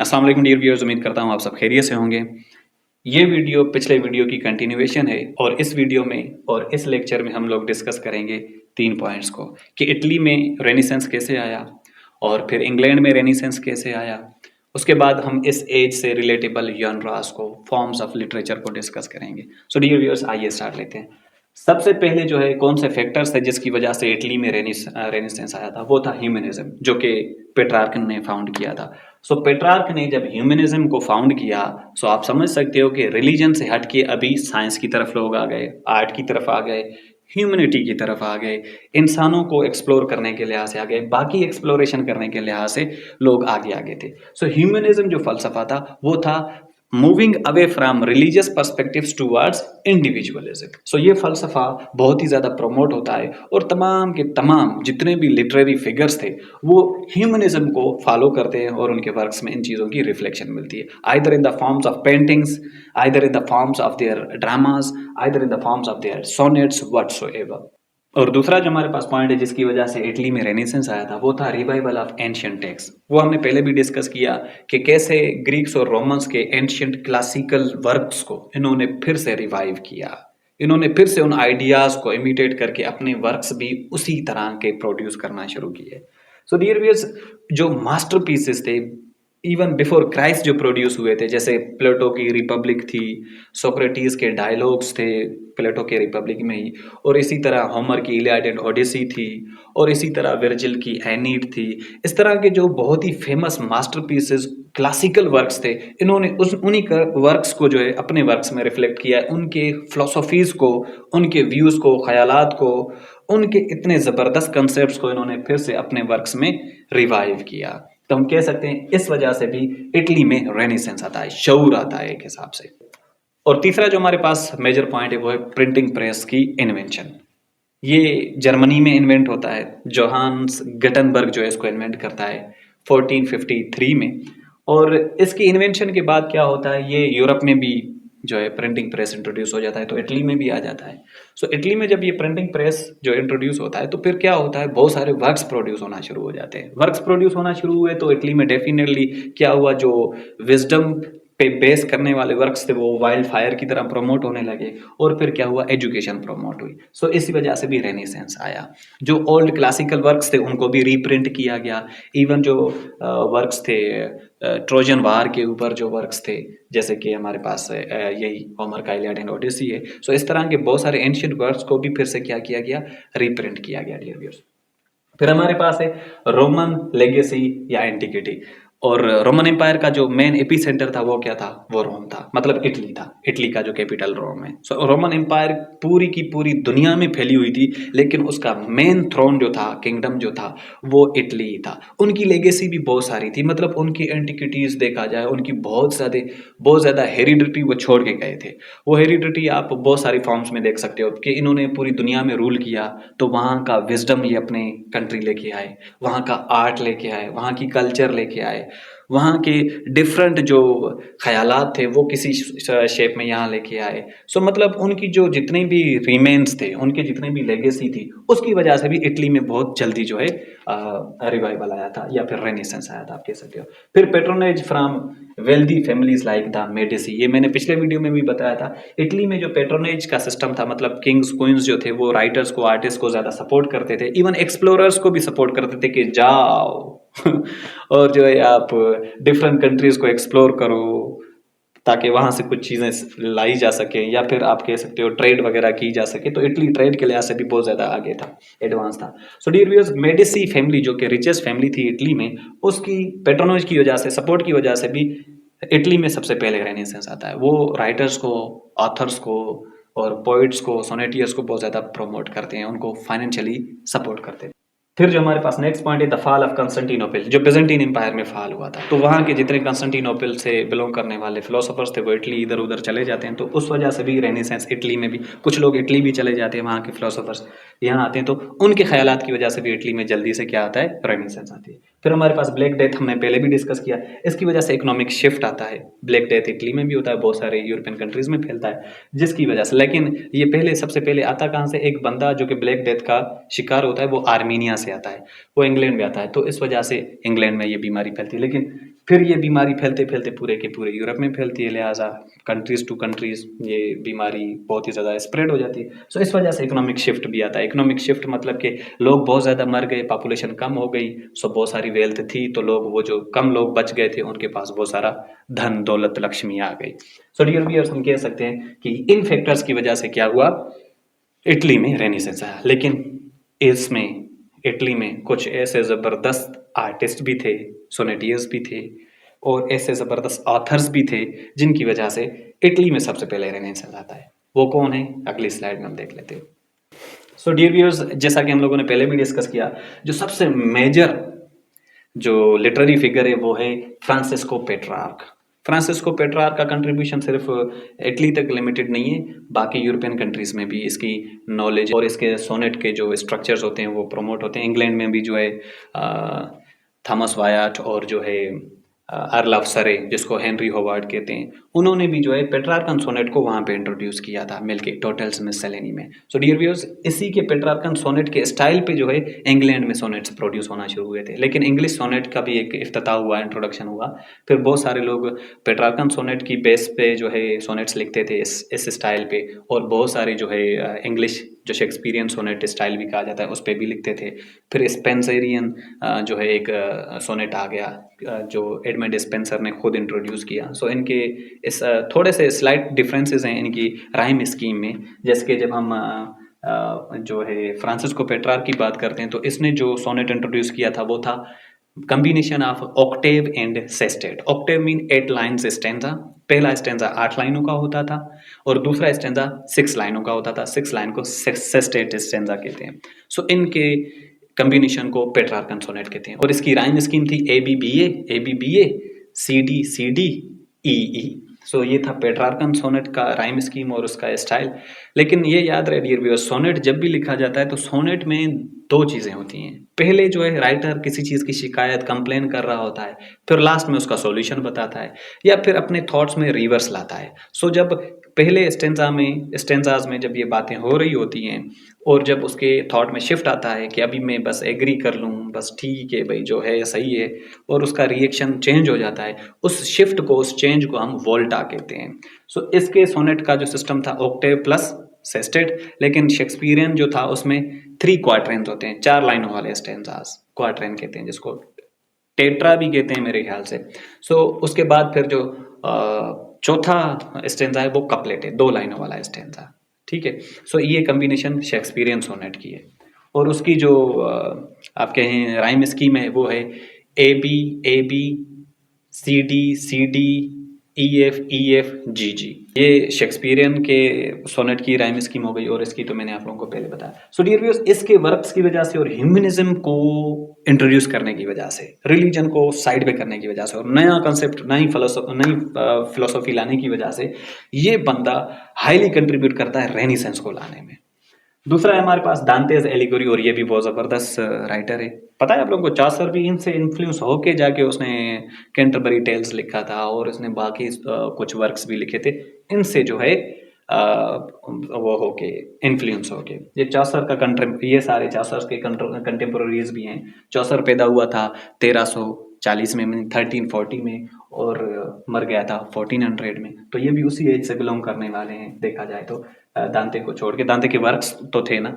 अस्सलाम वालेकुम dear viewers, उम्मीद करता हूँ आप सब खैरियत से होंगे। ये वीडियो पिछले वीडियो की कंटिन्यूएशन है और इस वीडियो में और इस लेक्चर में हम लोग डिस्कस करेंगे 3 पॉइंट्स को कि इटली में रेनेसेंस कैसे आया और फिर इंग्लैंड में रेनेसेंस कैसे आया। उसके बाद हम इस एज से रिलेटेबल जॉनरास को, फॉर्म्स ऑफ लिटरेचर को डिस्कस करेंगे। सो डियर व्यूअर्स, आइए स्टार्ट लेते हैं। सबसे पहले जो है कौन से फैक्टर्स थे जिसकी वजह से इटली में रेनेसेंस आया था, वो था ह्यूमनिज्म, जो कि पेट्रार्क ने फाउंड किया था। सो पेट्रार्क ने जब ह्यूमनिज्म को फाउंड किया, सो आप समझ सकते हो कि रिलीजन से हट के अभी साइंस की तरफ लोग आ गए, आर्ट की तरफ आ गए, ह्यूमनिटी की तरफ आ गए, इंसानों को एक्सप्लोर करने के लिहाज से आ गए, बाकी एक्सप्लोरेशन करने के लिहाज से लोग आगे आगे थे। सो ह्यूमनिज्म जो फलसफा था वो था moving away from religious perspectives towards individualism. So ये फलसफा बहुत ही ज़्यादा प्रमोट होता है और तमाम के तमाम जितने भी लिटरेरी फिगर्स थे वो ह्यूमनिज्म को फॉलो करते हैं और उनके वर्क्स में इन चीज़ों की रिफ्लेक्शन मिलती है, either in the forms of paintings, either in the forms of their dramas, either in the forms of their sonnets whatsoever. और दूसरा जो हमारे पास पॉइंट है जिसकी वजह से इटली में रेनेसेंस आया था वो था रिवाइवल ऑफ एंशियंट टेक्स्ट। वो हमने पहले भी डिस्कस किया कि कैसे ग्रीक्स और रोमन्स के एंशियंट क्लासिकल वर्क्स को इन्होंने फिर से रिवाइव किया, इन्होंने फिर से उन आइडियाज को इमिटेट करके अपने वर्क्स भी उसी तरह के प्रोड्यूस करना शुरू किए। सो डियर व्यूअर्स, जो मास्टरपीसेस थे इवन बिफोर क्राइस्ट जो प्रोड्यूस हुए थे, जैसे प्लेटो की रिपब्लिक थी, सोक्रेटिस के डायलॉग्स थे प्लेटो के रिपब्लिक में ही, और इसी तरह होमर की इलियड एंड ओडिसी थी, और इसी तरह वर्जिल की एनीड थी। इस तरह के जो बहुत ही फेमस मास्टरपीसेस क्लासिकल वर्क्स थे, इन्होंने उन्हीं का वर्क्स को जो है अपने वर्क्स में रिफ्लेक्ट किया है, उनके फिलोसफीज को, उनके व्यूज को, ख्यालात को, उनके इतने ज़बरदस्त कंसेप्ट को इन्होंने फिर से अपने वर्क्स में रिवाइव किया। तो हम कह सकते हैं इस वजह से भी इटली में रेनेसेंस आता है, शऊर आता है एक हिसाब से। और तीसरा जो हमारे पास मेजर पॉइंट है वो है प्रिंटिंग प्रेस की इन्वेंशन। ये जर्मनी में इन्वेंट होता है, जोहान्स गटनबर्ग जो है इसको इन्वेंट करता है 1453 में। और इसकी इन्वेंशन के बाद क्या होता है, ये यूरोप में भी जो है प्रिंटिंग प्रेस इंट्रोड्यूस हो जाता है, तो इटली में भी आ जाता है। सो इटली में जब ये प्रिंटिंग प्रेस जो इंट्रोड्यूस होता है तो फिर क्या होता है, बहुत सारे वर्क्स प्रोड्यूस होना शुरू हो जाते हैं। वर्क्स प्रोड्यूस होना शुरू हुए तो इटली में डेफिनेटली क्या हुआ, जो विजडम पे बेस करने वाले वर्क्स थे वो वाइल्ड फायर की तरह प्रमोट होने लगे, और फिर क्या हुआ, एजुकेशन प्रमोट हुई। सो इसी वजह से भी रेनेसेंस आया। जो ओल्ड क्लासिकल वर्क्स थे उनको भी रीप्रिंट किया गया। इवन जो वर्क्स थे ट्रोजन वार के ऊपर जो वर्क्स थे, जैसे कि हमारे पास यही होमर का इलियड एंड ओडिसी है। सो इस तरह के बहुत सारे एंशियंट वर्क्स को भी फिर से क्या किया गया, रीप्रिंट किया गया डियर व्यूअर्स। फिर हमारे पास है रोमन लेगेसी या एंटिकिटी। और रोमन एम्पायर का जो मेन एपी सेंटर था वो क्या था, वो रोम था, मतलब इटली था। इटली का जो कैपिटल रोम है। सो रोमन एम्पायर पूरी की पूरी दुनिया में फैली हुई थी, लेकिन उसका मेन थ्रोन जो था, किंगडम जो था, वो इटली ही था। उनकी लेगेसी भी बहुत सारी थी, मतलब उनकी एंटिकिटीज देखा जाए, उनकी बहुत ज़्यादा हेरिडिटी वो छोड़ के गए थे। वो हेरिडिटी आप बहुत सारी फॉर्म्स में देख सकते हो कि इन्होंने पूरी दुनिया में रूल किया, तो वहाँ का विजडम ये अपने कंट्री लेके आए, वहाँ का आर्ट लेके आए, वहाँ की कल्चर लेके आए, वहाँ के डिफरेंट जो ख्यालात थे वो किसी शेप में यहाँ लेके आए। सो मतलब उनकी जो जितने भी रिमेन्स थे, उनके जितने भी लेगेसी थी, उसकी वजह से भी इटली में बहुत जल्दी जो है रिवाइवल आया था या फिर रेनेसेंस आया था, आप कह सकते हो। फिर patronage from wealthy families like the Medici, ये मैंने पिछले वीडियो में भी बताया था। इटली में जो पेट्रोनेज का सिस्टम था, मतलब किंग्स क्वींस जो थे वो राइटर्स को, आर्टिस्ट को ज़्यादा सपोर्ट करते थे, इवन एक्सप्लोरर्स को भी सपोर्ट करते थे कि जाओ और जो है आप डिफरेंट कंट्रीज को एक्सप्लोर करो, ताकि वहाँ से कुछ चीज़ें लाई जा सके, या फिर आप कह सकते हो ट्रेड वगैरह की जा सके। तो इटली ट्रेड के लिहाज से भी बहुत ज़्यादा आगे था, एडवांस था। So dear viewers, Medici family जो कि रिचेस्ट फैमिली थी इटली में, उसकी पेट्रोनेज की वजह से, सपोर्ट की वजह से भी इटली में सबसे पहले रेनेसेंस आता है। वो राइटर्स को, ऑथर्स को और पोइट्स को, सोनेटियर्स को बहुत ज़्यादा प्रमोट करते हैं, उनको फाइनेंशियली सपोर्ट करते हैं। फिर जो हमारे पास नेक्स्ट पॉइंट है द फॉल ऑफ कंस्टेंटिनोपल, जो बिजेंटीन एम्पायर में फॉल हुआ था। तो वहाँ के जितने कंस्टेंटिनोपल से बिलोंग करने वाले फिलोसोफर्स थे वो इटली इधर उधर चले जाते हैं, तो उस वजह से भी रेनेसेंस इटली में भी, कुछ लोग इटली भी चले जाते हैं, वहाँ के फिलोसोफर्स यहाँ आते हैं, तो उनके ख्यालात की वजह से भी इटली में जल्दी से क्या आता है, रेनेसेंस आती है। फिर हमारे पास ब्लैक डेथ, हमने पहले भी डिस्कस किया, इसकी वजह से इकोनॉमिक शिफ्ट आता है। ब्लैक डेथ इटली में भी होता है, बहुत सारे यूरोपियन कंट्रीज में फैलता है, जिसकी वजह से, लेकिन ये पहले सबसे पहले आता कहाँ से, एक बंदा जो कि ब्लैक डेथ का शिकार होता है वो आर्मीनिया से आता है, वो इंग्लैंड में आता है, तो इस वजह से इंग्लैंड में ये बीमारी फैलती है। लेकिन फिर ये बीमारी फैलते फैलते पूरे के पूरे यूरोप में फैलती है, लिहाजा कंट्रीज़ टू कंट्रीज़ ये बीमारी बहुत ही ज़्यादा स्प्रेड हो जाती है। सो इस वजह से इकोनॉमिक शिफ्ट भी आता है। इकोनॉमिक शिफ्ट मतलब कि लोग बहुत ज़्यादा मर गए, पॉपुलेशन कम हो गई, सो बहुत सारी वेल्थ थी, तो लोग वो जो कम लोग बच गए थे उनके पास बहुत सारा धन दौलत लक्ष्मी आ गई। सो डियर व्यूअर्स, हम कह सकते हैं कि इन फैक्टर्स की वजह से क्या हुआ, इटली में रेनेसेंस आया। लेकिन इसमें इटली में कुछ ऐसे ज़बरदस्त आर्टिस्ट भी थे, सोनेटियर्स भी थे और ऐसे ज़बरदस्त ऑथर्स भी थे जिनकी वजह से इटली में सबसे पहले रेनेसेंस आता है। वो कौन है, अगली स्लाइड में हम देख लेते हैं। सो डियर व्यूअर्स, जैसा कि हम लोगों ने पहले भी डिस्कस किया, जो सबसे मेजर जो लिटरेरी फिगर है वो है फ्रांसिस्को पेट्रार्क। फ्रांसिस्को पेट्रार्क का कंट्रीब्यूशन सिर्फ इटली तक लिमिटेड नहीं है, बाकी यूरोपियन कंट्रीज़ में भी इसकी नॉलेज और इसके सोनेट के जो स्ट्रक्चर्स होते हैं वो प्रमोट होते हैं। इंग्लैंड में भी जो है थॉमस वायाट और जो है अर्ल ऑफ सरे, जिसको हेनरी होवार्ड कहते हैं, उन्होंने भी जो है पेट्रार्कन सोनेट को वहाँ पे इंट्रोड्यूस किया था मिलके टोटल्स मिससेलेनी में। सो डियर व्यूअर्स, इसी के पेट्रार्कन सोनेट के स्टाइल पे जो है इंग्लैंड में सोनेट्स प्रोड्यूस होना शुरू हुए थे। लेकिन इंग्लिश सोनेट का भी एक इफ्तिताह हुआ, इंट्रोडक्शन हुआ, फिर बहुत सारे लोग पेट्रार्कन सोनेट की बेस पे जो है सोनेट्स लिखते थे इस स्टाइल पे, और बहुत सारे जो है इंग्लिश जो शेक्सपियरियन सोनेट स्टाइल भी कहा जाता है उस पर भी लिखते थे। फिर स्पेंसरियन जो है एक सोनेट आ गया जो एडमंड स्पेंसर ने खुद इंट्रोड्यूस किया। सो इनके इस थोड़े से स्लाइट डिफरेंसेस हैं इनकी राइम स्कीम में। जैसे कि जब हम जो है फ्रांसिस्को पेट्रार्क की बात करते हैं तो इसने जो सोनेट इंट्रोड्यूस किया था वो था combination of Octave and sestet. Octave mean 8 lines stanza. पहला स्टेंजा 8 लाइनों का होता था और दूसरा स्टेंजा 6 लाइनों का होता था। 6 लाइन को सेस्टेट स्टेंजा कहते हैं। सो इनके कम्बिनेशन को पेट्रार्कन सोनेट कहते हैं। और इसकी राइम स्कीम थी ABBA CD सो ये था पेट्रार्कन सोनेट का राइम स्कीम और उसका स्टाइल। लेकिन ये याद रहे डियर व्यूअर्स, सोनेट जब भी लिखा जाता है तो सोनेट में 2 चीज़ें होती हैं। पहले जो है राइटर किसी चीज़ की शिकायत, कंप्लेन कर रहा होता है, फिर लास्ट में उसका सॉल्यूशन बताता है या फिर अपने थॉट्स में रिवर्स लाता है। सो जब पहले स्टेंजाज में जब ये बातें हो रही होती हैं और जब उसके थॉट में शिफ्ट आता है कि अभी मैं बस एग्री कर लूँ, बस ठीक है भाई जो है सही है, और उसका रिएक्शन चेंज हो जाता है, उस शिफ्ट को, उस चेंज को हम वोल्टा कहते हैं। सो इसके सोनेट का जो सिस्टम था ऑक्टेव प्लस सेस्टेट, लेकिन शेक्सपियरियन जो था उसमें 3 क्वार्टरेंस होते हैं, 4 लाइनों वाले स्टेंजास क्वार्टरेन कहते हैं, जिसको टेट्रा भी कहते हैं मेरे ख्याल से। सो उसके बाद फिर जो चौथा स्टेंजा है वो कपलेट है, 2 लाइनों वाला स्टेंजा। ठीक है। सो ये कम्बिनेशन शेक्सपियरियन सोनेट की है और उसकी जो आप कहें राइम स्कीम है वो है AB CD EF GG। ये शेक्सपियरियन के सोनेट की राइम स्कीम हो गई और इसकी तो मैंने आप लोगों को पहले बताया। सो डियर व्यूअर्स, इसके वर्क्स की वजह से और ह्यूमनिज्म को इंट्रोड्यूस करने की वजह से, रिलीजन को साइड पे करने की वजह से और नया कंसेप्ट, नई फिलोसॉफी लाने की वजह से ये बंदा हाईली कंट्रीब्यूट करता है रेनेसेंस को लाने में। दूसरा है हमारे पास दांतेज एलिगोरी, और ये भी बहुत ज़बरदस्त राइटर है। पता है आप लोगों को, चॉसर भी इनसे इन्फ्लुएंस होके जाके उसने कैंटरबरी टेल्स लिखा था और इसने बाकी कुछ वर्क्स भी लिखे थे, इनसे जो है वो होके इन्फ्लुएंस होके। ये चॉसर का ये सारे चॉसर के कंटेम्पोररीज भी हैं। चॉसर पैदा हुआ था 1340 में, 1340 में, और मर गया था 1400 में। तो ये भी उसी एज से बिलोंग करने वाले हैं देखा जाए तो, दांते को छोड़ के। दांते के वर्क्स तो थे ना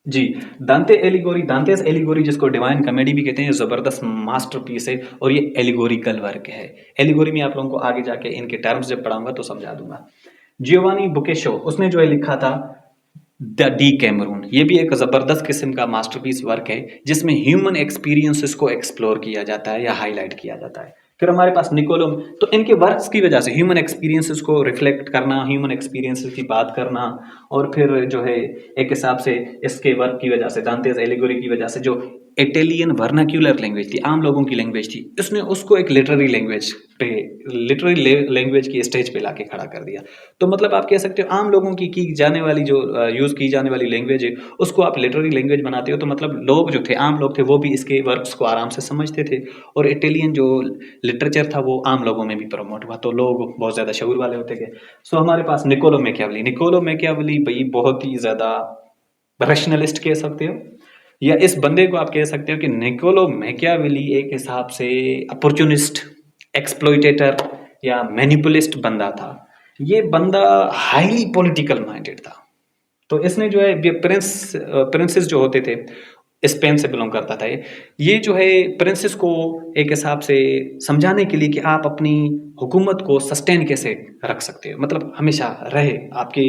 जी। दांतेस एलिगोरी जिसको डिवाइन कॉमेडी भी कहते हैं, जबरदस्त मास्टरपीस है और ये एलिगोरिकल वर्क है। एलिगोरी में आप लोगों को आगे जाके इनके टर्म्स जब पढ़ाऊंगा तो समझा दूंगा। जियोवानी बोकेशो, उसने जो है लिखा था द डी कैमरून। ये भी एक जबरदस्त किस्म का मास्टरपीस वर्क है जिसमें ह्यूमन एक्सपीरियंसेस को एक्सप्लोर किया जाता है या हाईलाइट किया जाता है। फिर हमारे पास निकोलो, तो इनके वर्क्स की वजह से ह्यूमन एक्सपीरियंसेस को रिफ्लेक्ट करना, ह्यूमन एक्सपीरियंसेस की बात करना, और फिर जो है एक हिसाब से इसके वर्क की वजह से, दांतेस एलिगोरी की वजह से, जो इटालियन वर्नाक्यूलर लैंग्वेज थी, आम लोगों की लैंग्वेज थी, उसने उसको एक लिटरेरी लैंग्वेज की स्टेज पे लाके खड़ा कर दिया। तो मतलब आप कह सकते हो आम लोगों की जाने वाली जो यूज़ की जाने वाली लैंग्वेज है उसको आप लिटरेरी लैंग्वेज बनाते हो। तो मतलब लोग जो थे, आम लोग थे, वो भी इसके वर्क्स को आराम से समझते थे और इटालियन जो लिटरेचर था वो आम लोगों में भी प्रमोट हुआ, तो लोग बहुत ज़्यादा शऊर वाले होते गए। सो हमारे पास निकोलो मैकियावेली भाई बहुत ही ज़्यादा रैशनलिस्ट कह सकते हो। या इस बंदे को आप कह सकते हो कि निकोलो मैकियावेली एक हिसाब से अपॉर्चुनिस्ट, एक्सप्लॉइटेटर या मैनिपुलिस्ट बंदा था। ये बंदा हाईली पॉलिटिकल माइंडेड था। तो इसने जो है प्रिंसेस जो होते थे, स्पेन से बिलोंग करता था ये जो है प्रिंसेस को एक हिसाब से समझाने के लिए कि आप अपनी हुकूमत को सस्टेन कैसे रख सकते हो, मतलब हमेशा रहे आपकी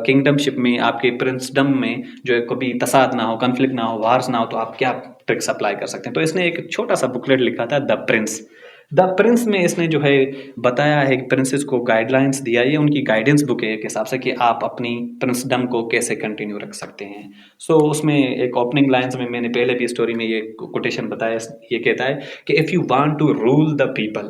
किंगडमशिप में, आपके प्रिंसडम में जो है कभी तसाद ना हो, कन्फ्लिक्ट ना हो, वार्स ना हो, तो आप क्या ट्रिक्स अप्लाई कर सकते हैं। तो इसने एक छोटा सा बुकलेट लिखा था द प्रिंस में इसने जो है बताया है कि प्रिंसेस को गाइडलाइंस दिया, ये उनकी गाइडेंस बुक है एक हिसाब से कि आप अपनी प्रिंसडम को कैसे कंटिन्यू रख सकते हैं। सो उसमें एक ओपनिंग लाइंस में मैंने पहले भी स्टोरी में ये कोटेशन बताया, ये कहता है कि if you want to rule the people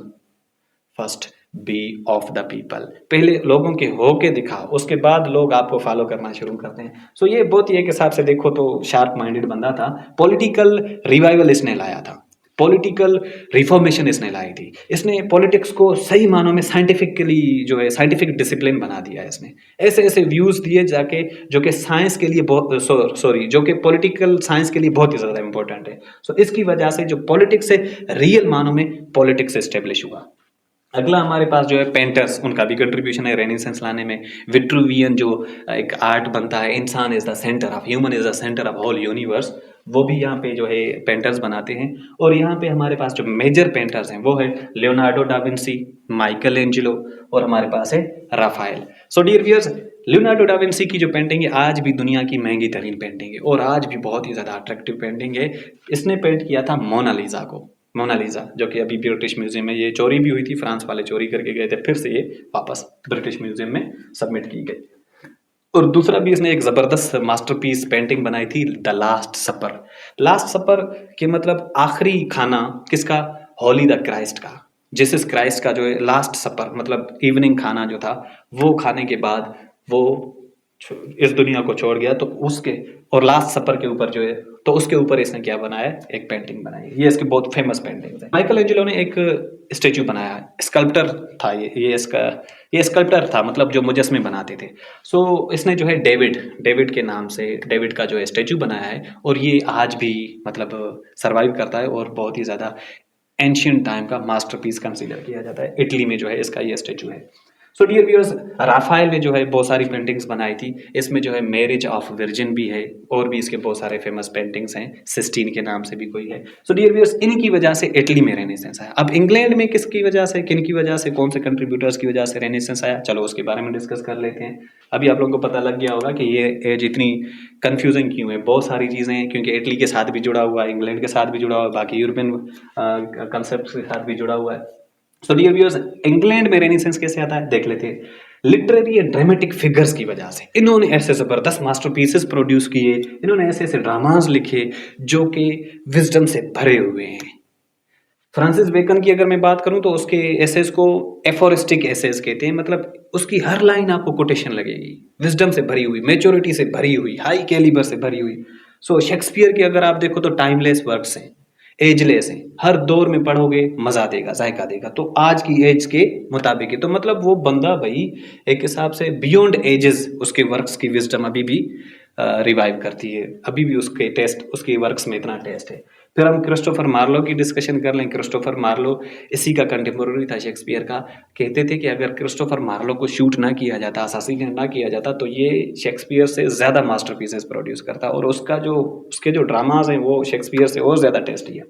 first be of the people, पहले लोगों के हो के दिखाओ, उसके बाद लोग आपको फॉलो करना शुरू करते हैं। सो ये बहुत ही एक हिसाब से देखो तो शार्प माइंडेड बंदा था। पॉलिटिकल रिवाइवल इसने लाया था, पॉलिटिकल रिफॉर्मेशन इसने लाई थी, इसने पॉलिटिक्स को सही मानों में साइंटिफिकली जो है साइंटिफिक डिसिप्लिन बना दिया है इसने। ऐसे ऐसे व्यूज़ दिए जाके जो कि साइंस के लिए बहुत सॉरी जो कि पॉलिटिकल साइंस के लिए बहुत ही ज़्यादा इंपॉर्टेंट है। सो इसकी वजह से जो पॉलिटिक्स है रियल मानों में पॉलिटिक्स एस्टेब्लिश हुआ। अगला हमारे पास जो है पेंटर्स, उनका भी कंट्रीब्यूशन है रेनेसेंस लाने में। विट्रूवियन जो एक आर्ट बनता है, इंसान is the centre of, human is the centre of whole universe, वो भी यहाँ पे जो है पेंटर्स बनाते हैं। और यहाँ पे हमारे पास जो मेजर पेंटर्स हैं वो है Leonardo da Vinci, Michael Angelo और हमारे पास है Raphael. So dear viewers, Leonardo da Vinci की जो पेंटिंग है आज भी दुनिया की महंगी तरीन पेंटिंग है और आज भी बहुत ही ज़्यादा अट्रैक्टिव पेंटिंग है। इसने पेंट किया था मोनालिसा को, मोनालिसा जो कि अभी ब्रिटिश म्यूजियम में, ये चोरी भी हुई थी, फ्रांस वाले चोरी करके गए थे, फिर से ये वापस ब्रिटिश म्यूजियम में सबमिट की गई। और दूसरा भी इसने एक ज़बरदस्त मास्टरपीस पेंटिंग बनाई थी, द लास्ट सपर। लास्ट सपर के मतलब आखिरी खाना किसका? हॉली द क्राइस्ट का, जीसस क्राइस्ट का जो है लास्ट सपर मतलब इवनिंग खाना जो था, वो खाने के बाद वो इस दुनिया को छोड़ गया। तो उसके और लास्ट सपर के ऊपर जो है, तो उसके ऊपर इसने क्या बनाया, एक पेंटिंग बनाई। ये इसकी बहुत फेमस पेंटिंग है। माइकल एंजेलो ने एक स्टेचू बनाया, स्कल्प्टर था ये स्कल्प्टर था, मतलब जो मुजस्मे बनाते थे। सो इसने जो है डेविड के नाम से डेविड का जो है स्टेचू बनाया है और ये आज भी मतलब सर्वाइव करता है और बहुत ही ज़्यादा एंशियंट टाइम का मास्टरपीस कंसीडर किया जाता है। इटली में जो है इसका ये स्टेचू है। सो डियर व्यूअर्स, राफाएल ने जो है बहुत सारी पेंटिंग्स बनाई थी, इसमें जो है मैरिज ऑफ वर्जिन भी है और भी इसके बहुत सारे फेमस पेंटिंग्स हैं, सिस्टीन के नाम से भी कोई है। सो डियर व्यूअर्स, इनकी वजह से इटली में रेनेसेंस आया। अब इंग्लैंड में किसकी वजह से, किन की वजह से, कौन से कंट्रीब्यूटर्स की वजह से रेनेसेंस आया, चलो उसके बारे में डिस्कस कर लेते हैं। अभी आप लोगों को पता लग गया होगा कि ये एज इतनी कन्फ्यूजिंग क्यों है। बहुत सारी चीज़ें हैं, क्योंकि इटली के साथ भी जुड़ा हुआ है, इंग्लैंड के साथ भी जुड़ा हुआ है, बाकी यूरोपियन कंसेप्ट के साथ भी जुड़ा हुआ है। सो डियर व्यूअर्स, इंग्लैंड में रेनेसेंस कैसे आता है देख लेते हैं। लिटरेरी एंड ड्रामेटिक फिगर्स की वजह से इन्होंने ऐसे ज़बरदस्त मास्टरपीसेस प्रोड्यूस किए, इन्होंने ऐसे ऐसे ड्रामाज लिखे जो कि विजडम से भरे हुए हैं। फ्रांसिस बेकन की अगर मैं बात करूं तो उसके एसेस को एफोरिस्टिक एसेस कहते हैं, मतलब उसकी हर लाइन आपको कोटेशन लगेगी, विजडम से भरी हुई, मैच्योरिटी से भरी हुई, हाई कैलिबर से भरी हुई। सो शेक्सपियर की अगर आप देखो तो टाइमलेस वर्क्स हैं, एजलेस हैं, हर दौर में पढ़ोगे मजा देगा, जायका देगा। तो आज की एज के मुताबिक है, तो मतलब वो बंदा भाई एक हिसाब से बियॉन्ड एजेस उसके वर्क्स की विजडम अभी भी रिवाइव करती है, अभी भी उसके टेस्ट, उसके वर्क्स में इतना टेस्ट है। फिर हम क्रिस्टोफर मार्लो की डिस्कशन कर लें। क्रिस्टोफर मार्लो इसी का कंटेम्पोररी था, शेक्सपियर का। कहते थे कि अगर क्रिस्टोफर मार्लो को शूट ना किया जाता, असासिनेट ना किया जाता, तो ये शेक्सपियर से ज़्यादा मास्टरपीसेस प्रोड्यूस करता और उसके जो ड्रामाज हैं वो शेक्सपियर से और ज़्यादा टेस्टी है।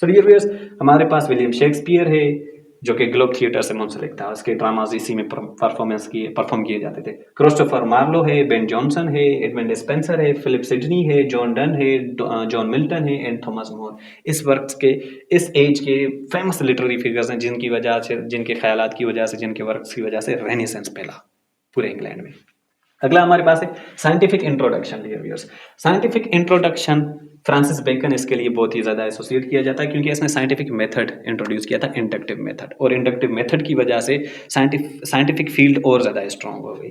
सो डियर व्यूअर्स, हमारे पास विलियम शेक्सपियर है जो कि ग्लोब थिएटर से मुंसलिक था, उसके ड्रामाज इसी में परफॉर्म किए जाते थे। क्रिस्टोफर मार्लो है, बेन जॉनसन है, एडमंड स्पेंसर है, फिलिप सिडनी है, जॉन डन है, जॉन मिल्टन है एंड थॉमस मोर। इस एज के फेमस लिटरेरी फिगर्स हैं जिनकी वजह से, जिनके ख्यालात की वजह से, जिनके वर्क्स की वजह से रेनेसेंस फैला पूरे इंग्लैंड में। अगला हमारे पास है scientific introduction. Dear viewers, scientific introduction Francis Bacon इसके लिए बहुत ही ज़्यादा एसोसिएट किया जाता है, क्योंकि इसने साइंटिफिक मेथड इंट्रोड्यूस किया था, इंडक्टिव मेथड, और इंडक्टिव मेथड की वजह से साइंटिफिक फील्ड और ज़्यादा स्ट्रॉन्ग हो गई।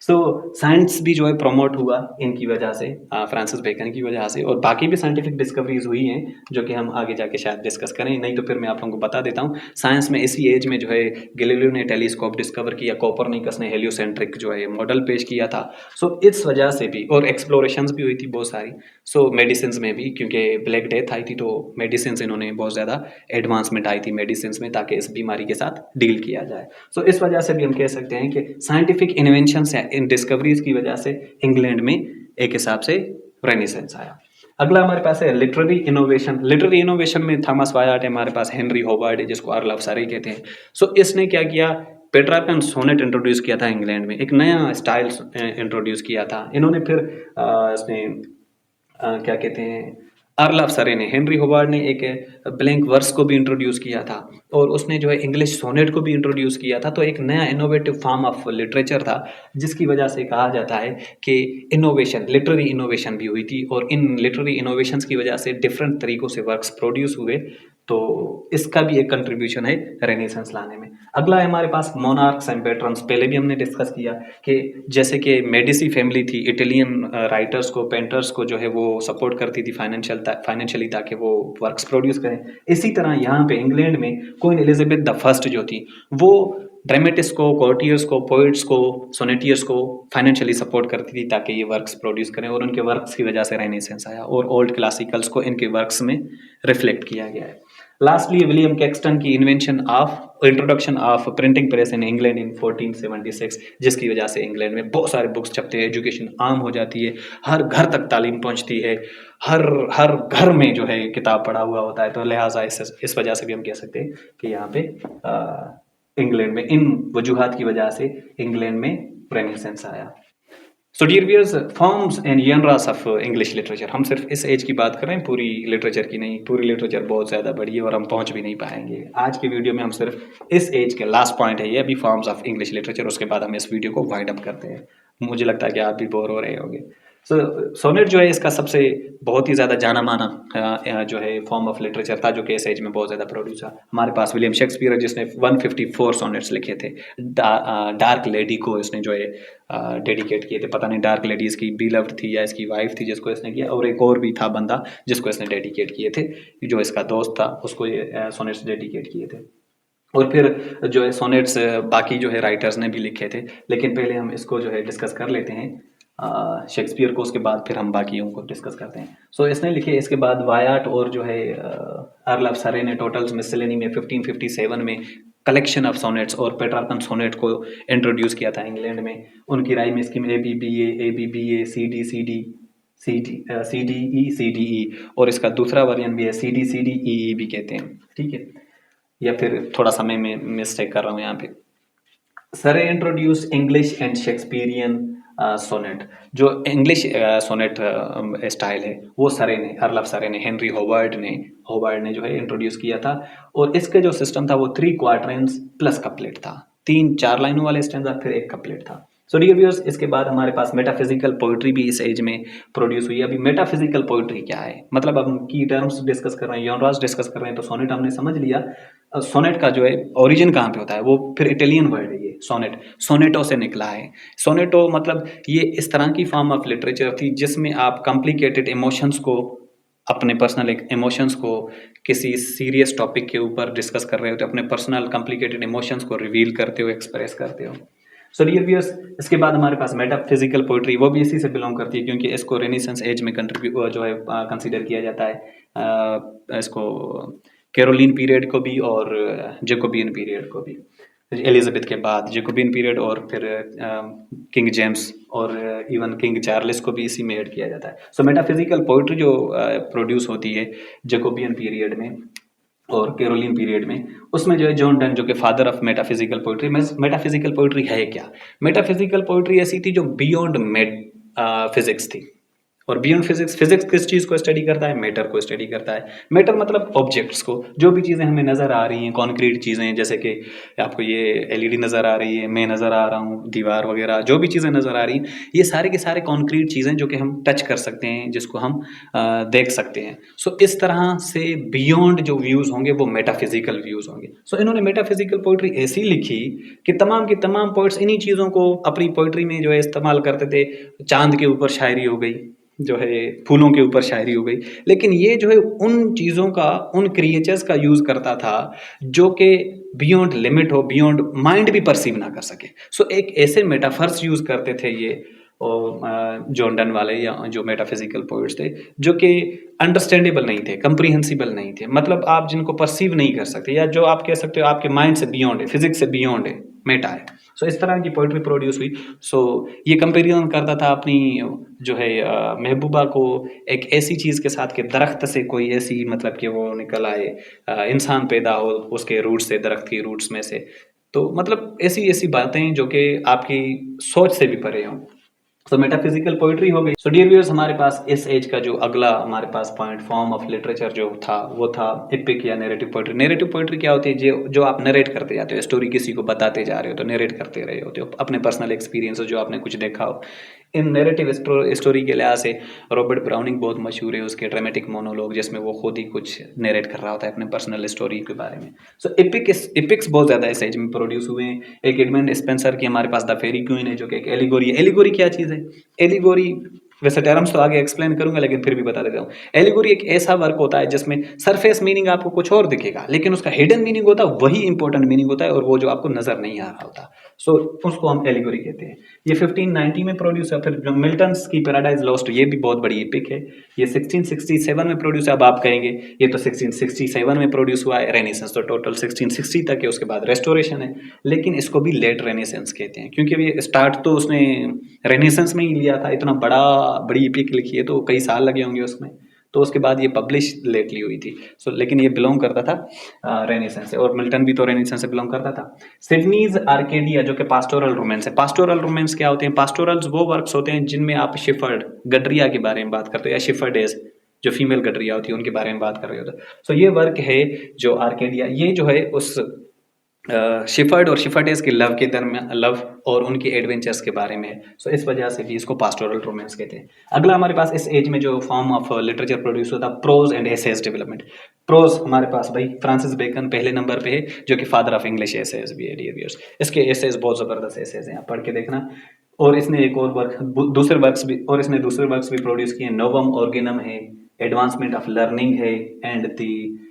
सो साइंस भी जो है प्रमोट हुआ इनकी वजह से, फ्रांसिस बेकन की वजह से, और बाकी भी साइंटिफिक डिस्कवरीज हुई हैं जो कि हम आगे जाके शायद डिस्कस करें, नहीं तो फिर मैं आप लोगों को बता देता हूँ। साइंस में इसी एज में जो है गैलीलियो ने टेलीस्कोप डिस्कवर किया, कोपरनिकस ने हेलियोसेंट्रिक जो है मॉडल पेश किया था। सो इस वजह से भी, और एक्सप्लोरेशंस भी हुई थी बहुत सारी। सो मेडिसिन में भी, क्योंकि ब्लैक डेथ आई थी तो मेडिसिन इन्होंने बहुत ज़्यादा एडवांसमेंट आई थी मेडिसिन में, ताकि इस बीमारी के साथ डील किया जाए। सो इस वजह से भी हम कह सकते हैं कि साइंटिफिक इन्वेंशन या इन डिस्कवरीज की वजह से इंग्लैंड में एक हिसाब से रेनेसेंस आया। अगला हमारे पास है लिटरेरी इनोवेशन। लिटरेरी इनोवेशन में थॉमस वायाट है, हमारे पास हेनरी होवर्ड है जिसको अर्ल ऑफ सरे कहते हैं। सो इसने क्या किया, पेट्रार्कन सोनेट इंट्रोड्यूस किया था इंग्लैंड में, एक नया स्टाइल इंट्रोड्यूस किया था इन्होंने। फिर इसमें क्या कहते हैं, अर्ल ऑफ सरे ने, हेनरी होवार्ड ने एक ब्लैंक वर्स को भी इंट्रोड्यूस किया था, और उसने जो है इंग्लिश सोनेट को भी इंट्रोड्यूस किया था। तो एक नया इनोवेटिव फॉर्म ऑफ लिटरेचर था, जिसकी वजह से कहा जाता है कि इनोवेशन, लिटरेरी इनोवेशन भी हुई थी, और इन लिटरेरी इनोवेशंस की वजह से डिफरेंट तरीकों से वर्क्स प्रोड्यूस हुए। तो इसका भी एक कंट्रीब्यूशन है रेनेसेंस लाने में। अगला है हमारे पास मोनार्क्स एंड पेट्रन्स। पहले भी हमने डिस्कस किया कि जैसे कि मेडिसी फैमिली थी, इटालियन राइटर्स को, पेंटर्स को जो है वो सपोर्ट करती थी फाइनेंशियली, ताकि वो वर्क्स प्रोड्यूस करें। इसी तरह यहाँ पे इंग्लैंड में क्वीन एलिजाबेथ द फर्स्ट जो थी, वो ड्रामेटिस्ट को, कोर्टियर्स को, पोइट्स को, सोनेटियर्स को फाइनेंशियली सपोर्ट करती थी ताकि ये वर्क्स प्रोड्यूस करें, और उनके वर्क्स की वजह से रेनेसेंस आया, और ओल्ड क्लासिकल्स को इनके वर्क्स में रिफ्लेक्ट किया गया है। लास्टली विलियम कैक्सटन की introduction of printing press in England in 1476, जिसकी वजह से इंग्लैंड में बहुत सारे बुक्स छपते हैं, एजुकेशन आम हो जाती है, हर घर तक तालीम पहुंचती है, हर हर घर में जो है किताब पढ़ा हुआ होता है। तो लिहाजा इस वजह से भी हम कह सकते हैं कि यहाँ पे इंग्लैंड में इन वजूहात की वजह से इंग्लैंड में रेनेसेंस आया। So dear viewers, forms and genres of English literature, हम सिर्फ इस एज की बात कर रहे हैं, पूरी लिटरेचर की नहीं। पूरी लिटरेचर बहुत ज़्यादा बड़ी है और हम पहुंच भी नहीं पाएंगे। आज की वीडियो में हम सिर्फ इस एज के लास्ट पॉइंट है ये अभी, फॉर्म्स ऑफ इंग्लिश लिटरेचर, उसके बाद हम इस वीडियो को वाइड अप करते हैं। मुझे लगता है कि आप भी बोर हो रहे होंगे। सो सोनेट जो है इसका सबसे बहुत ही ज़्यादा जाना माना जो है फॉर्म ऑफ लिटरेचर था, जो कि इस एज में बहुत ज़्यादा प्रोड्यूस हुआ। हमारे पास विलियम शेक्सपियर है जिसने 154 सोनेट्स लिखे थे। डार्क लेडी को इसने जो है डेडिकेट किए थे। पता नहीं डार्क लेडी इसकी बीलव्ड थी या इसकी वाइफ थी जिसको इसने किया, और एक और भी था बंदा जिसको इसने डेडिकेट किए थे, जो इसका दोस्त था, उसको ये सोनेट्स डेडिकेट किए थे। और फिर जो है सोनेट्स बाकी जो है राइटर्स ने भी लिखे थे, लेकिन पहले हम इसको जो है डिस्कस कर लेते हैं शेक्सपियर को, उसके बाद फिर हम बाकियों को डिस्कस करते हैं। सो इसने लिखे, इसके बाद वायाट और जो है अर्ल ऑफ सरे ने टोटल्स मिसलेनी में 1557 में कलेक्शन ऑफ सोनेट्स और पेट्रार्कन सोनेट को इंट्रोड्यूस किया था इंग्लैंड में। उनकी राइम स्कीम ABBA, CDE, और इसका दूसरा वर्जन भी है CDCDEE भी कहते हैं, ठीक है, या फिर थोड़ा समय में मिस्टेक कर रहा हूँ यहाँ पे। Surrey introduce English and Shakespearean sonnet. जो इंग्लिश सोनेट स्टाइल है वो सरे ने, अर्ल ऑफ सरे ने, हेनरी होवर्ड ने जो है इंट्रोड्यूस किया था। और इसके जो सिस्टम था वो 3 क्वार्टरेंस प्लस कपलेट था, 3-4 लाइनों वाले स्टैंजा, फिर एक कपलेट था। सो डियर व्यूअर्स, इसके बाद हमारे पास मेटाफिजिकल पोइट्री भी इस एज में प्रोड्यूस हुई। अभी मेटाफिजिकल पोइट्री क्या है, मतलब अब हम की टर्म्स डिस्कस कर रहे हैं, जॉनरास डिस्कस कर रहे हैं। तो सोनेट हमने समझ लिया, सोनेट का जो है ओरिजिन कहाँ पे होता है, वो फिर इटालियन वर्ड है ये सोनेट, सोनेटो से निकला है। सोनेटो मतलब ये इस तरह की फॉर्म ऑफ लिटरेचर थी जिसमें आप कॉम्प्लिकेटेड इमोशंस को, अपने पर्सनल इमोशंस को किसी सीरियस टॉपिक के ऊपर डिस्कस कर रहे हो, तो अपने पर्सनल कॉम्प्लिकेटेड इमोशंस को रिवील करते हो, एक्सप्रेस करते हो। सो डियर व्यूअर्स, इसके बाद हमारे पास मेटाफिजिकल पोइट्री, वो भी इसी से बिलोंग करती है, क्योंकि इसको रेनेसेंस एज में कंट्रीब्यूट जो है कंसीडर किया जाता है, इसको कैरोलिन पीरियड को भी और जेकोबियन पीरियड को भी, एलिजाबेथ के बाद जेकोबियन पीरियड, और फिर किंग जेम्स और इवन किंग चार्ल्स को भी इसी में ऐड किया जाता है। सो मेटाफिजिकल पोइट्री जो प्रोड्यूस होती है जेकोबियन पीरियड में और कैरोलिन पीरियड में, उसमें जो है जॉन डन, जो कि father of metaphysical poetry. Metaphysical poetry है क्या? मेटाफिजिकल पोइट्री ऐसी थी जो बियॉन्ड फिजिक्स थी, और बियॉन्ड फिजिक्स, फिजिक्स किस चीज़ को स्टडी करता है? मैटर को स्टडी करता है। मैटर मतलब ऑब्जेक्ट्स को, जो भी चीज़ें हमें नज़र आ रही हैं, कॉन्क्रीट चीज़ें, जैसे कि आपको ये एलईडी नज़र आ रही है, मैं नज़र आ रहा हूँ, दीवार वगैरह जो भी चीज़ें नज़र आ रही हैं, ये सारे के सारे कॉन्क्रीट चीज़ें जो कि हम टच कर सकते हैं, जिसको हम देख सकते हैं। सो इस तरह से बियॉन्ड जो व्यूज़ होंगे वो मेटाफिजिकल व्यूज़ होंगे। सो इन्होंने मेटाफिजिकल पोइट्री ऐसी लिखी कि तमाम की तमाम पोइट्स इन्हीं चीज़ों को अपनी पोइट्री में जो है इस्तेमाल करते थे। चाँद के ऊपर शायरी हो गई, जो है फूलों के ऊपर शायरी हो गई, लेकिन ये जो है उन चीज़ों का, उन क्रिएचर्स का यूज़ करता था जो कि बियॉन्ड लिमिट हो, बियॉन्ड माइंड भी परसीव ना कर सके। सो एक ऐसे मेटाफर्स यूज़ करते थे ये जॉन डन वाले या जो मेटाफिजिकल पोइट्स थे, जो कि अंडरस्टैंडेबल नहीं थे, कंप्रीहेंसिबल नहीं थे, मतलब आप जिनको परसीव नहीं कर सकते, या जो आप कह सकते हो आपके माइंड से बियॉन्ड है, फिजिक्स से बियॉन्ड है, मेटा है। सो इस तरह की पोइट्री प्रोड्यूस हुई। सो ये कंपेरिजन करता था अपनी जो है महबूबा को एक ऐसी चीज़ के साथ कि दरख्त से कोई ऐसी, मतलब कि वो निकल आए, इंसान पैदा हो उसके रूट से, दरख्त की रूट्स में से। तो मतलब ऐसी ऐसी बातें जो कि आपकी सोच से भी परे हों। तो मेटाफिजिकल पोइट्री हो गई। सो डियर व्यूअर्स, हमारे पास इस एज का जो अगला हमारे पास पॉइंट, फॉर्म ऑफ लिटरेचर जो था, वो था एपिक या नैरेटिव पोइट्री। नैरेटिव पोइट्री क्या होती है? जो आप नरेट करते जाते हो, स्टोरी किसी को बताते जा रहे हो, तो नरेट करते रहे होते हो अपने पर्सनल एक्सपीरियंस, जो आपने कुछ देखा हो। इन नैरेटिव स्टोरी के लिहाज से रॉबर्ट ब्राउनिंग बहुत मशहूर है, उसके ड्रामेटिक मोनोलॉग, जिसमें वो खुद ही कुछ नरेट कर रहा होता है अपने पर्सनल स्टोरी के बारे में। सो एपिक्स बहुत ज़्यादा इस एज में प्रोड्यूस हुए हैं। एक एडमंड स्पेंसर की हमारे पास द फेरी क्वीन है, जो कि एक एलिगोरी है। एलिगोरी क्या चीज़ है? एलिगोरी, वैसे टर्म्स तो आगे एक्सप्लेन करूंगा, लेकिन फिर भी बता देता हूँ। एलिगोरी एक ऐसा वर्क होता है जिसमें सरफेस मीनिंग आपको कुछ और दिखेगा, लेकिन उसका हिडन मीनिंग होता है, वही इंपॉर्टेंट मीनिंग होता है, और वो जो आपको नजर नहीं आ रहा होता। सो उसको हम एलिगोरी कहते हैं। ये 1590 में प्रोड्यूस है। फिर मिल्टन्स की पैराडाइज लॉस्ट, ये भी बहुत बड़ी एपिक है। ये 1667 में प्रोड्यूस है। अब आप कहेंगे ये तो 1667 में प्रोड्यूस हुआ है, रेनेसेंस तो टोटल 1660 तक है, उसके बाद रेस्टोरेशन है। लेकिन इसको भी लेट रेनेसेंस कहते हैं, क्योंकि ये स्टार्ट तो उसने रेनेसेंस में ही लिया था। इतना बड़ी एपिक लिखी है तो कई साल लगे होंगे उसमें, तो उसके बाद ये पब्लिश लेटली हुई थी। सो लेकिन ये बिलोंग करता था रेनेसेंस से, और मिल्टन भी तो रेनेसेंस से बिलोंग करता था। सिडनीज आर्केडिया, जो कि पास्टोरल रोमांस है। पास्टोरल रोमांस क्या होते हैं? पास्टोरल्स वो वर्क्स होते हैं जिनमें आप शिफर्ड, गडरिया के बारे में बात करते हो, या शिफर्डेज जो फीमेल गडरिया होती है उनके बारे में बात कर रहे होते। सो ये वर्क है जो आर्केडिया, ये जो है उस शिफर्ड और शिफर्डेस के लव के दरमियान, लव और उनके एडवेंचर्स के बारे में है। सो इस वजह से भी इसको पास्टोरल रोमांस कहते हैं। अगला हमारे पास इस एज में जो फॉर्म ऑफ लिटरेचर प्रोड्यूस होता है, prose and essays development. Prose हमारे पास भाई फ्रांसिस बेकन पहले नंबर पे है, जो कि फादर ऑफ इंग्लिश एसेज भी है डियर व्यूअर्स। इसके एसेज बहुत ज़बरदस्त एसेज हैं, आप पढ़ के देखना। और इसने एक और वर्क, दूसरे वर्क्स भी प्रोड्यूस किए। नोवम ऑर्गेनम है, एडवांसमेंट ऑफ लर्निंग है, and the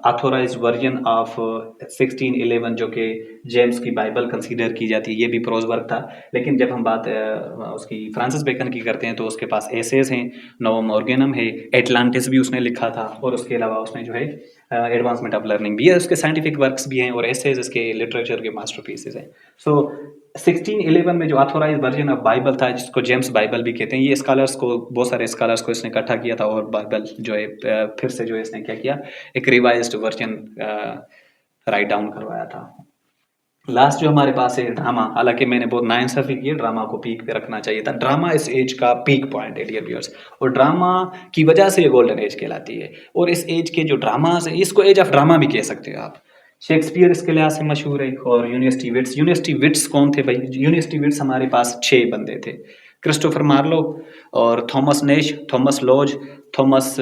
authorise version of 1611, जो कि जेम्स की बाइबल कंसीडर की जाती है। ये भी प्रोज वर्क था। लेकिन जब हम बात उसकी फ्रांसिस बेकन की करते हैं तो उसके पास एसेज हैं, नोवम ऑर्गेनम है, एटलांटिस भी उसने लिखा था, और उसके अलावा उसने जो है एडवांसमेंट ऑफ लर्निंग भी है। उसके साइंटिफिक वर्क्स भी हैं, और एसेज इसके लिटरेचर के मास्टरपीसेस हैं। सो 1611 में जो ऑथोराइज वर्जन ऑफ बाइबल था, जिसको जेम्स बाइबल भी कहते हैं, ये स्कॉलर्स को, बहुत सारे स्कॉलर्स को इसने इकट्ठा किया था, और बाइबल जो है फिर से जो है इसने क्या किया, एक रिवाइज्ड वर्जन राइट डाउन करवाया था। लास्ट जो हमारे पास है ड्रामा। हालांकि मैंने बहुत नाइंसाफी की है, ड्रामा को पीक पे रखना चाहिए था। ड्रामा इस एज का पीक पॉइंट है डियर व्यूअर्स, और ड्रामा की वजह से ये गोल्डन एज कहलाती है। और इस एज के जो ड्रामाज है, इसको एज ऑफ ड्रामा भी कह सकते हो आप। शेक्सपियर इसके लिहाज से मशहूर है, और यूनिवर्सिटी विट्स कौन थे भाई? यूनिवर्सिटी विट्स हमारे पास 6 बंदे थे। क्रिस्टोफर मार्लो, और Thomas Nashe, Thomas Lodge, Thomas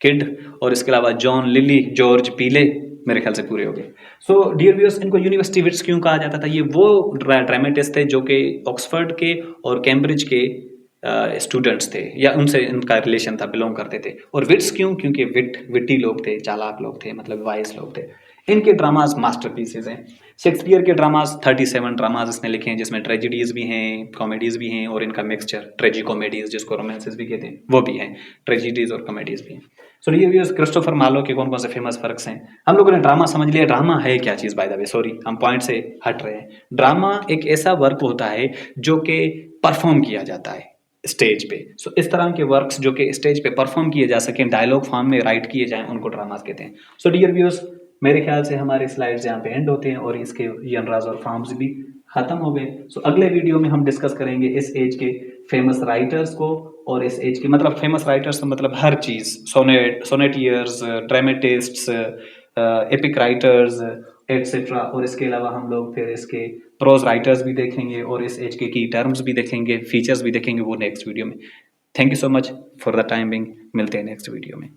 Kyd, और इसके अलावा जॉन लिली, जॉर्ज पीले, मेरे ख्याल से पूरे हो गए। सो डियर व्यूअर्स, इनको यूनिवर्सिटी विट्स क्यों कहा जाता था? ये वो ड्रामेटिस्ट थे जो कि ऑक्सफोर्ड के और कैम्ब्रिज के स्टूडेंट्स थे, या उनसे इनका रिलेशन था, बिलोंग करते थे। और विट्स क्यों? क्योंकि विट्टी लोग थे, चालाक लोग थे, मतलब वाइज लोग थे। इनके ड्रामाज मास्टरपीसेस हैं। शेक्सपियर के ड्रामाज 37 ड्रामाज इसने लिखे हैं, जिसमें ट्रेजिडीज भी हैं, कॉमेडीज भी हैं, और इनका मिक्सचर ट्रेजी कॉमेडीज, जिसको रोमांसेस भी कहते हैं, वो भी हैं, ट्रेजिडीज और कॉमेडीज भी हैं। So dear viewers, Christopher Marlowe के कौन कौन से फेमस वर्क्स हैं? हम लोगों ने ड्रामा समझ लिया। ड्रामा है क्या चीज़? बाय द वे, सॉरी, हम पॉइंट से हट रहे हैं। ड्रामा एक ऐसा वर्क होता है जो कि परफॉर्म किया जाता है स्टेज पे। सो इस तरह के वर्क्स जो कि स्टेज पे परफॉर्म किए जा सकें, डायलॉग फॉर्म में राइट किए जाएं, उनको ड्रामास कहते हैं। सो डियर व्यूअर्स, मेरे ख्याल से हमारे स्लाइड्स यहाँ पे एंड होते हैं, और इसके जनरास और फॉर्म्स भी खत्म हो गए। सो अगले वीडियो में हम डिस्कस करेंगे इस एज के फेमस राइटर्स को और इस एज के, मतलब फेमस राइटर्स मतलब हर चीज़, सोनेटियर्स, ड्रामेटिस्ट्स, एपिक राइटर्स एटसेट्रा। और इसके अलावा हम लोग फिर इसके प्रोज राइटर्स भी देखेंगे और इस एज के की टर्म्स भी देखेंगे, फीचर्स भी देखेंगे, वो नेक्स्ट वीडियो में। Thank you so much for the time being. मिलते हैं नेक्स्ट वीडियो में।